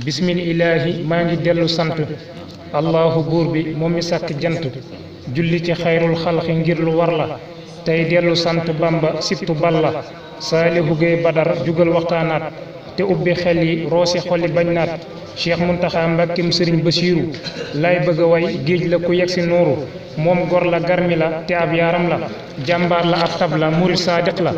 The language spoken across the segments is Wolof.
bismillaahi maa ngi dellu sant allahu buur bi moom mi sàkk jant julli ci xayrul xalqi ngir lu war la tey dellu sant bamba sibtu balla saalihu gay badar jugal waxtaanaat te ubbi xel yi roosi xoli bañ naat cheikh muntaxa mbàkkim sëriñ basiiru lay bëgg a way géej la ku yegg si nuuru moom gor la garmi la te ab yaaram la jàmbaar la ab tab la murid saadiq la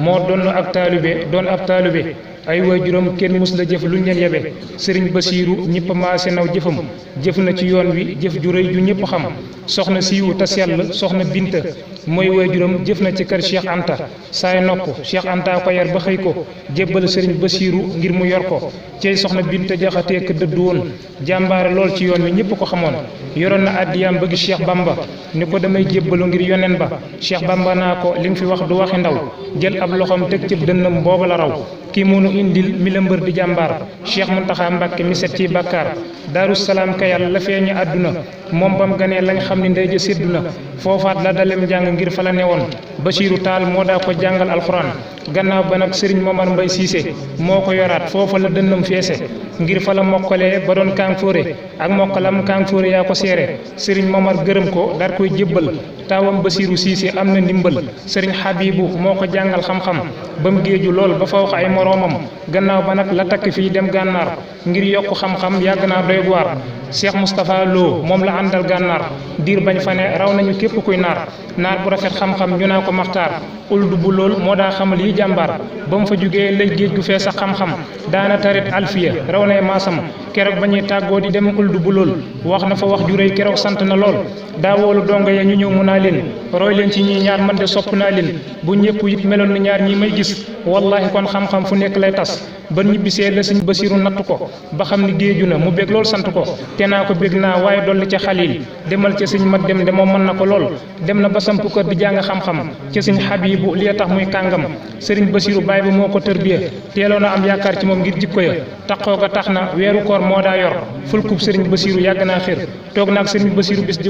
moo doon ak taalibe doon ab taalibe ay waajuram kenn mus la jëf luñ leen yebe sëriñ basiiru ñëpp maase naw jëfam jëf na ci yoon wi jëf ju rëy ju ñëpp xam soxna siiwu te sell soxna binta mooy waajuram jëf na ci kër cheikh anta saay nokk cheikh anta ko yar ba xëy ko jébbal sëriñ basiiru ngir mu yor ko cey soxna binta jaxatee ka dëddu woon jàmbaare lool ci yoon wi ñëpp ko xamoon yoroon na addiyaam bëgg cheikh bamba ni ko damay jébbalu ngir yonen ba cheikh bamba naa ko li nga fi wax du waxi ndaw jël ab loxoom teg cëb dënnam booba la raw kii mënu indil mi la mbër di jàmbaar cheikh muntaxa mbàkke mi set ci bàkkaar daaru salaam kayal la feeñi àdduna moom bam ganee lañ xam ni ndey ja séddu na foofaat la dalem njàng ngir fa la newoon basiiru taal moo daa ko jàngal alxuraan gannaaw ba nag sëriñ momar mbay siise moo ko yoraat foofa la dënnam feese ngir fa la mokkalee ba doon kaang fóore ak mokkalam kaang fóore yaa ko seere sëriñ momar gërëm ko dar koy jébbal taawam basiiru siise am na ndimbal sëriñ xabibu moo ko jàngal xam-xam ba mu géeju lool ba faw ay moroomam gannaaw ba nag la takk fii dem gànnaar ngir yokk xam-xam yàgg naa doy waar cheikh moustapha lo moom la àndal gànnaar diir bañ fa ne raw nañu képp kuy naar bu rafet xam-xam ñu naa ko maxtaar uldu bu lool moo daa xamal yi jàmbaar ba mu fa jógee lay géej gu fees a xam-xam daana tarit alfiya raw nay maasam keroog ba ñuy tàggoo di dem uldu bu lool wax na fa wax ju réy keroog sant na lool daa woolu donga ya ñu ñëw mu naa leen roy leen ci ñii ñaar man de sopp naa leen bu ñëpp it meloon ni ñaar ñi may gis wallahi kon xam-xam fu nekk lay tas ba ñibbisee la sëñ basiiru natt ko ba xam ni géeju na mu bég lool sant ko te naa ko bég naa waaye dolli ca xalil demal ca sëñ mag dem de moom mën na ko lool dem na ba samp kër di jàng xam-xam ca sëñ xabibu li tax muy kàngam sëriñ basiiru baay bi moo ko tërbiya teeloon a am yaakaar ci moom ngir jikko ya taxoo ga tax na weeru koor moo daa yor fulkub sëriñ basiiru yàgg naa xir toog naag sëriñ basiiru bis di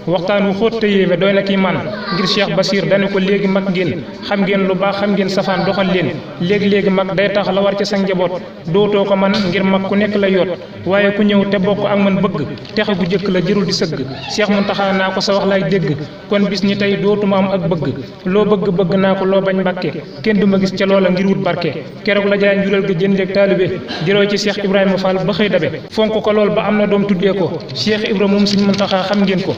waxtaan wu xóot te yéeme doy na kii man ngir cheikh basir danu ko léegi mag ngeen xam ngeen lu baax xam ngeen safaan doxal leen léegi-léegi mag day tax la war ca sa njaboot dootoo ko man ngir mag ku nekk la yoot waaye ku ñëw te bokk ak man bëgg texe gu jëkk la jërul di sëgg cheikh muntaxa naa ko sa wax lay dégg kon bis ñi tey dootuma am ak bëgg loo bëgg naa ko loo bañ mbàkke kenn du ma gis ca loola ngir wut barke keroog la jaay njural ga jëndeeg taalibe jëroo ci cheikh ibrahima fall ba xëy dabe fonk ko lool ba am na doom tuddee ko cheikh ibra moom sëñ muntaxa xam ngeen ko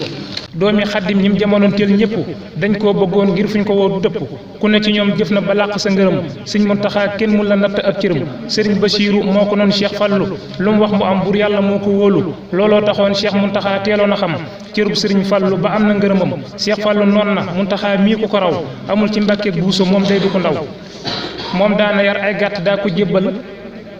doomi xaddim ñim jamonoon teel ñëpp dañ koo bëggoon ngir fuñ ko woo dëpp ku ne ci ñoom jëf na ba làq sa ngërëm sëñ muntaxa kenn mun la natt ak cëram sëriñ basiiru moo ko noon cheikh fallu lu mu wax mu am bur yàlla moo ko wóolu looloo taxoon cheikh muntaxa teeloon a xam cërub sëriñ fallu ba am na ngërëmam cheikh fallu noon na muntaxa mii ku ko raw amul ci mbàkkeeg buuso moom day du ko ndaw moom daana yar ay gàtt daa ko jébbal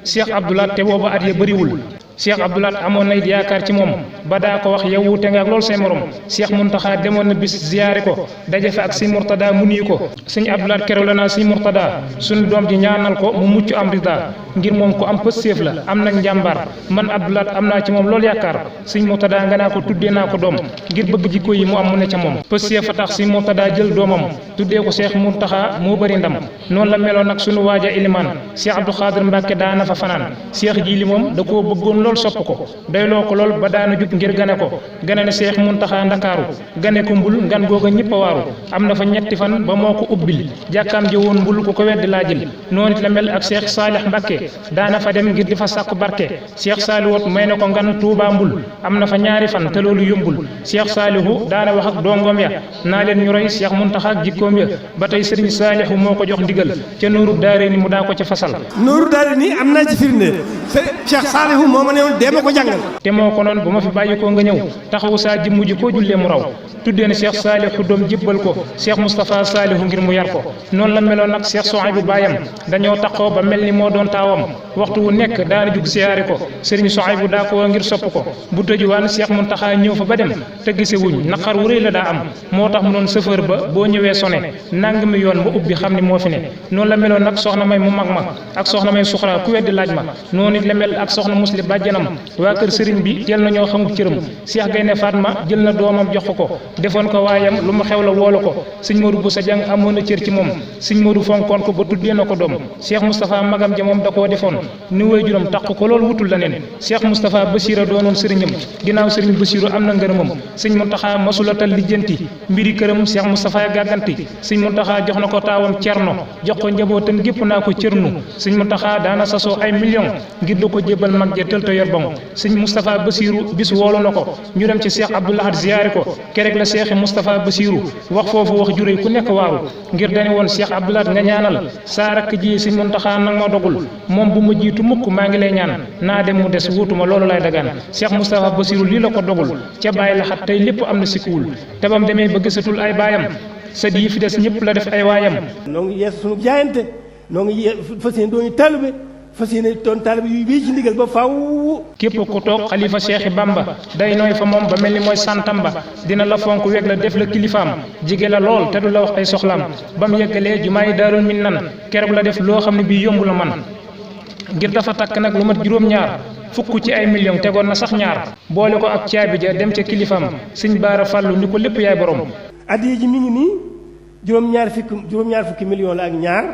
cheikh abdoulaat te booba at ya bëriwul cheikh abdoulaat amoon na it yaakaar ci moom ba daa ko wax yow wuute nga ak loolu say morom cheikh muntaxa demoon na bis ziyaare ko daje fa ak sëñ murtada mu nuyu ko sëñ abdoulaat keroog la naa sëñ murtada suñu doom ji ñaanal ko mu mucc am rida ngir moom ko am pësséef la am nag njàmbaar man abdoulaat am naa ci moom loolu yaakaar sëñ murtada nga naa ko tuddee naa ko doom ngir bëgg jikko yi mu am mu ne ca moom pësséef a tax sëñ murtada jël doomam tuddee ko cheikh muntaxa moo bëri ndam noonu la meloon nag suñu waaja ilimaan cheikh abdou xaadir mbàkke daana fa fanaan cheikh ji li moom da koo bëggoon lool sopp ko doyloo ko lool ba daana jug ngir gane ko gane ne seex muntaxa ndakaaru gane ko mbul ngan googa ñëpp a waaru am na fa ñetti fan ba moo ko ubbil jàkkaam jëwoon mbul ku ko weddi laa jël noonu it la mel ak seex saalix mbàkke daana fa dem ngir di fa sàkku barke seex saaliwoot may na ko ngan tuubaa mbul am na fa ñaari fan te loolu yombul seex saalihu daana wax ak dongoom ya naa leen ñu roy seex muntaxa ak jikkoom ya ba tey sëriñ saalihu moo ko jox ndigal ca nuuru daare ni mu daa ko ca fasal nuuru daare ni am naa ci firnde seex saalihu moo ma ne woon ma ko jàngal te moo ko noon bu ma fi bàyyi ko nga ñëw taxawu saa jëmm ji koo jullee mu raw tuddee ne cheikh saalihu doom jébbal ko cheikh moustapha saalihu ngir mu yar ko noonu la meloon nag cheikh Souhaïbou baayam dañoo taxoo ba mel ni moo doon taawam waxtu wu nekk daana jug siyaari ko sëriñ Souhaïbou daa ko ngir sopp ko bu tëjuwaan cheikh muntaxa ñëw fa ba dem te gise wuñ naqar wu rëy la daa am moo tax mu doon chauffeur ba boo ñëwee sone nang mi yoon ba ubbi xam ni moo fi ne noonu la meloon nag soxna may mu mag ma ak soxna may suxra ku weddi laaj ma noonu it la mel ak soxna musli bàjjanam waa kër sëriñ bi teel na ñoo xamul cëram Cheikh Gaynde Fatma jël na doomam jox ko defoon ko waayam lu mu xew la woolu ko sëñ Modou Boussa Dieng amoon na cër ci moom sëñ Modou fonkoon ko ba tuddee na ko doom Cheikh Moustapha magam ja moom da koo defoon ni way juróom taq ko loolu wutul la neen Cheikh Moustapha Bassira doonoon sëriñam ginnaaw sëriñ Bassirou am na ngërëmam sëñ Muntaxa masulatal lijjanti mbiri këram Cheikh Moustapha gàgganti sëñ Muntaxa jox na ko taawam Cerno jox ko njabootam gépp naa ko cërnu sëñ Muntaxa daana sasoo ay million ngir da ko jébal mag ja tël te yor bon sëñ Moustapha Bassirou bis woolu na ko ñu dem ci Cheikh Abdou Lahad ziyaari ko kerek la Cheikh Moustapha Bassirou wax foofu wax juréy ku nekk waaru ngir dañu woon Cheikh Abdou Lahad nga ñaanal saa rakk ji sëñ Muntaxa nag ma dogul moom bu ma jiitu mukk maa ngi lay ñaan naa dem mu des wuutuma loolu lay dagaan Cheikh Moustapha Bassirou lii la ko dogul ca bàyyi la xat tey lépp am na sikkuwul te bam demee ba gisatul ay baayam sët yi fi des ñëpp la def ay waayam noo ngi yees suñu jaayante noo ngi fas yéene doon taalibe fas yéene doon taalibe yu wéy ci ndigal ba faaw. képp ku toog xalifa Cheikh Bamba day nooy fa moom ba mel ni mooy santam ba dina la fonk weg la def la kilifaam jige la lool te du la wax ay soxlaam ba mu yeggalee jumaay Daarul Minan keroog la def loo xam ne bii yomb la man ngir dafa takk nag lu mat juróom-ñaar fukk ci ay millions tegoon na sax ñaar boole ko ak caabi ja dem ca kilifaam sëñ Baara Fàllu ni ko lépp yaay borom. addiya ji mi ngi nii juróom-ñaar fukki millions la ak ñaar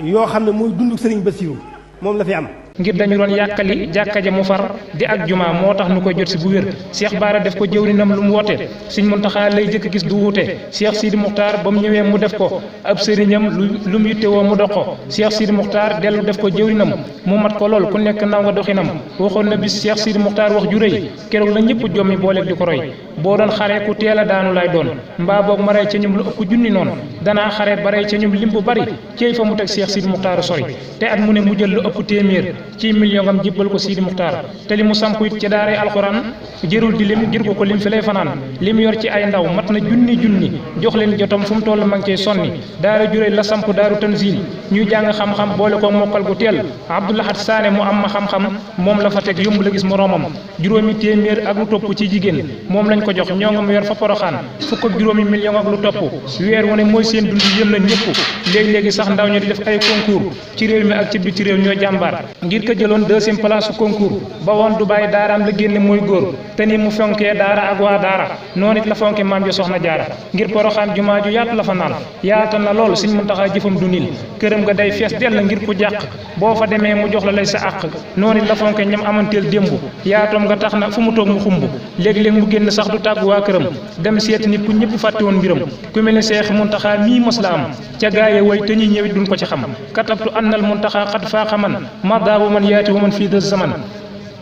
yoo xam ne mooy dundu Sëriñ Bassirou moom la fi am. ngir dañu doon yàkkali jàkka ja mu far di ak juma moo tax nu koy jot si bu wér Cheikh Baara def ko jëwrinam lu mu woote sëñ Muntaxa lay jëkk gis du wuute Cheikh Sidi Muxtaar ba mu ñëwee mu def ko ab sëriñam lu mu yittewoo mu dox ko Cheikh Sidi Muxtaar dellu def ko jëwrinam mu mat ko lool ku nekk naw nga doxinam waxoon na bis Cheikh Sidi Muxtaar wax ju rëy keroog la ñëpp jommi booleeg di ko roy boo doon xare ku teel a daanu lay doon mbaa boog ma rey ca ñum lu ëpp junni noonu danaa xare ba rey ca ñum lim bu bari cey fa mu teg Cheikh Sidi Muxtaar sori te at mu ne mu jël lu ëpp téeméer ci million am jébbal ko Sidi Muxtaar te li mu samp it ca daaray alxuraan jërul di lim jër ko lim fi lay fanaan li mu yor ci ay ndaw mat na junni jox leen jotam fu mu toll ma ngi cey sonni daara juree la samp daaru tanzil ñuy jàng xam-xam boole ko mokkal gu teel Abdou Lahad Sané mu am ma xam-xam moom la fa teg yomb la gis moroomam juróomi téeméer ak lu topp ci jigéen moom lañ ko jox ñoo nga mu yor fa poroxaan fukk ak juróomi million ak lu topp weer wu ne mooy seen dund yëm na ñëpp léegi-léegi sax ndaw ñu di def ay concours ci réew mi ak ci biti réew ñoo jàmbaar ngir ko jëloon deuxième place su concours ba woon Dubaay daaraam la génne mooy góor te ni mu fonkee daara ak waa daara noonu it la fonke maam ji soxna jaara ngir poroxaan jumaa ju yaatu la fa naan yaatal na loolu Sëñ Muntaxa jëfam du nil këram nga day fees dell ngir ku jàq boo fa demee mu jox la lay sa àq noonu it la fonke ñam amanteel démb yaatoom nga tax na fu mu toog mu xumb léegi-léeg mu génn sax du tàggu waa këram dem seeti nit ku ñëpp fàtte woon mbiram ku mel ne Seex Muntaxa mii mos la am ca gaaye way te ñuy ñëwit duñ ko ci xam katabtu annal Muntaxa xat faaxa man madaabu man yaati wa man fii de zaman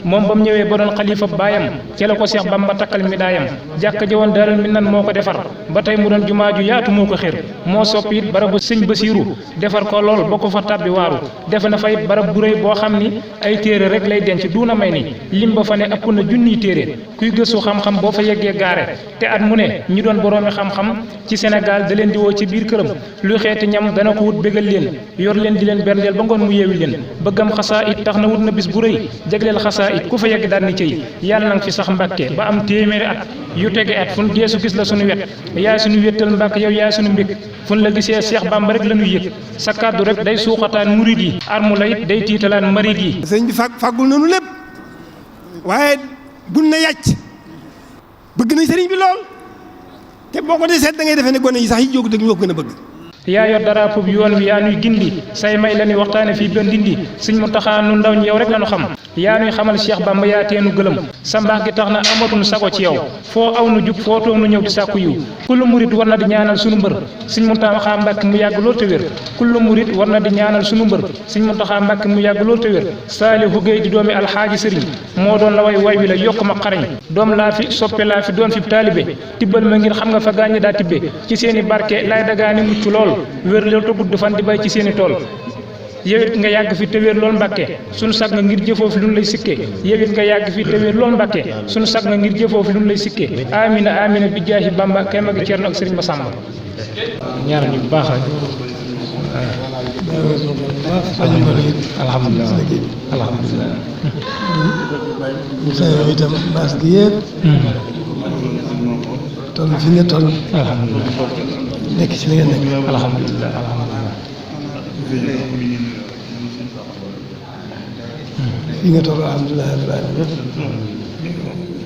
moom ba mu ñëwee ba doon xalifa baayam ci la ko Seex Bamba takkal midaayam jàkka ja woon Daarul Minan moo ko defar ba tey mu doon jumaa ju yaatu moo ko xër moo soppi it barabu Sëñ Bassirou defar ko lool ba ko fa tàbbi waaru defe na fa it barab bu rëy boo xam ni ay téere rek lay denc duuna may ni lim ba fa ne ëpp na junniy téere kuy gëstu xam-xam boo fa yeggee gaare te at mu ne ñi doon boroomi xam-xam ci Sénégal da leen di woo ci biir këram luy xeeti ñam dana ko wut bégal leen yor leen di leen berndeel ba ngoon mu yeewi leen bëggam xasaa it tax na wut na bis bu rëy jagleel xasaa it ku fa yegg daal ni cëy yàlla nanga fi sax Mbàkke ba am téeméeri at yu tege at fun deesu gis la suñu wet yaay suñu wéttal Mbàkke yow yaay suñu mbég fun la gisee Seex Bamba rek la ñuy yëg sa kàddu rek day suuxataan murid yi armu la it day tiitalaan marid yi sëñ bi fàggul nañu lépp waaye bun na yàcc bëgg na sëriñ bi lool te boo ko dee seet da ngay defee ne gone yi sax yi jóg dëgg ñoo ko gën a bëgg yaa yor dara pub yoon wi yaa nuy gindi say may la ñuy waxtaane fii ba ndindi Sëñ Muntaxa nu ndaw ñi yow rek la ñu xam yaa nuy xamal Cheikh Bamba yaa teenu gëlëm sa mbaax gi tax na amatuñu sago ci yow foo aw nu jub foo toog nu ñëw di sàkku yiw kullu murit war na di ñaanal sunu mbër Sëñ Muntaxa Mbàkke mu yàgg lool te wér kullu murit war na di ñaanal sunu mbër Sëñ Muntaxa Mbàkke mu yàgg lool te wér Saalihu Géey di doomi alxaaji sëriñ moo doon la way wi la yokk ma xarañ doom laa fi soppe laa fi doon fi taalibe tibbal ma ngir xam nga fa gaañi daa tibbe ci seeni barke lay dagaani mucc lool wér loolu te gudd fan di bay ci seeni tool yow it nga yàgg fi te wér lool Mbàkke suñu sag nga ngir jëfoo fi lu ñu lay sikke yow it nga yàgg fi te wér lool Mbàkke suñu sag nga ngir jëfoo fi lu ñu lay sikke amina amina bi jaahi Bamba kay magi Cerno ak Sëriñ Masamba ñaar ñu baax rek alhamdulilah alhamdulilah sa yow itam baas gi yëpp toll fi nga toll alhamdulilah nekk ci li nga nekk alhamdulilah alhamdulilah fi nga toll alhamdulilah rabbil alamin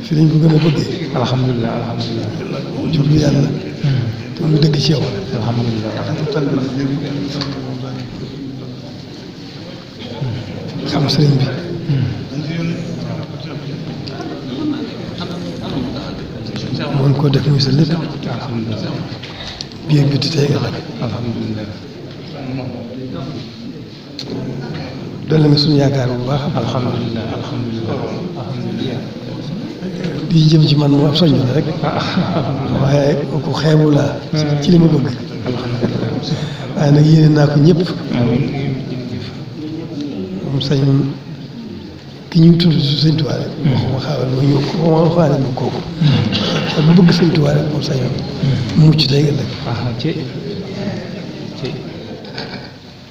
fi lañ ko gën a bëggee alhamdulilah alhamdulilah jublu yàlla te mu dëgg ci yow alhamdulilah xam sëriñ bi mën koo def muy sa lépp biir biti tey ëllëg dolli nga suñu yaakaar bu baax alhamdulilah di jëm ci man mu ab soññ la rek waaye ku xeebu laa ci li ma bëgg waaye nag yéene naa ko ñëpp moom sañ ki ñu tudd si sëñ Tuubaa rek waxuma xaawal ma ñëw ko ma waxaale ma kooku ak bu bëgg sëñ Tuubaa rek moom sañoon mucc tey ëllëg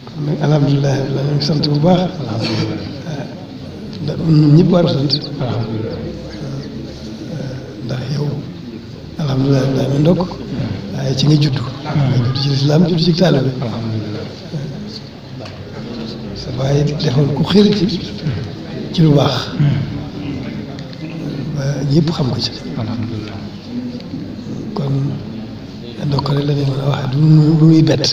kon nag alhamdulilah la ñu sant bu baax ndax ñun ñëpp war a sant ndax yow alhamdulilah daa ma ndokk waaye ci nga juddu ci lislaam juddu ci taalibe bi sa baay defoon ku xër ci lu baax ba ñëpp xam ko ci kon ndokk rek la ne mën a wax du muy bett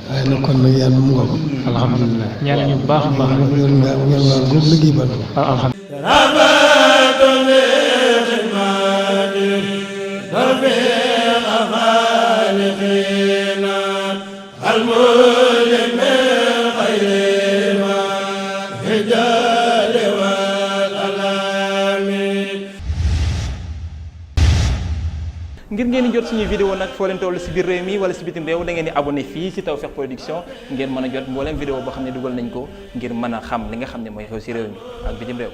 waaye nag kon nag yàlla mu ngoo ko alhamdulilah ñaan ñu baax a baax mu ngeen waa góob liggéey ba ngir ngeen di jot suñuy vidéo nag foo leen toll si biir réew mi wala si bitim réew da ngeen di abonné fii si Tawfekh Production ngeen mën a jot mbooleem vidéo boo xam ne dugal nañ ko ngir mën a xam li nga xam ne mooy xew si réew mi ak bitim réew.